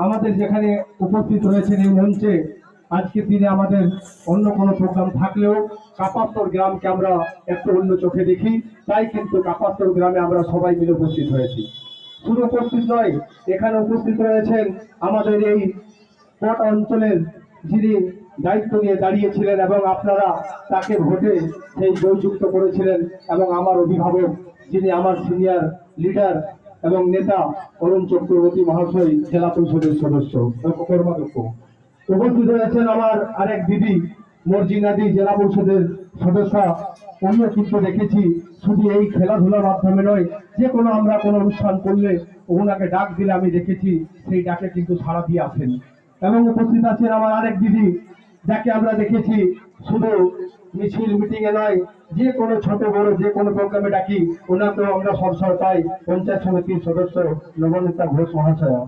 আমাদের যেখানে উপস্থিত রয়েছেন এই মঞ্চে আজকের দিনে আমাদের অন্য কোনো প্রোগ্রাম থাকলেও কাপাস্তর গ্রামকে আমরা একটু অন্য চোখে দেখি, তাই কিন্তু কাপাস্তর গ্রামে আমরা সবাই মিলে উপস্থিত হয়েছি। শুধু উপস্থিত নয়, এখানে উপস্থিত রয়েছেন আমাদের এই কোট অঞ্চলের যিনি দায়িত্ব নিয়ে দাঁড়িয়েছিলেন এবং আপনারা তাকে ভোটে সেই জয়যুক্ত করেছিলেন, এবং আমার অভিভাবক যিনি আমার সিনিয়র লিডার এবং নেতা অরুণ চক্রবর্তী মহাশয়, জেলা পরিষদের সদস্য কর্মাধ্যক্ষ। উপস্থিত রয়েছেন আমার আরেক দিদি মর্জিনাদি, জেলা পরিষদের সদস্যা। উনিও কিন্তু দেখেছি শুধু এই খেলাধুলার মাধ্যমে নয়, যে কোনো আমরা কোনো অনুষ্ঠান করলে ওনাকে ডাক দিলে আমি দেখেছি সেই ডাকে কিন্তু সাড়া দিয়ে আসেন। এবং উপস্থিত আছেন আমার আরেক দিদি, যাকে আমরা দেখেছি শুধু মিছিল মিটিং এ নয়, যে কোনো ছোট বড় যে কোনো প্রোগ্রামে ডাকি ওনাকেও আমরা সবসময় পাই, পঞ্চায়েত সমিতির সদস্য নবনীতা ঘোষ মহাশয়া।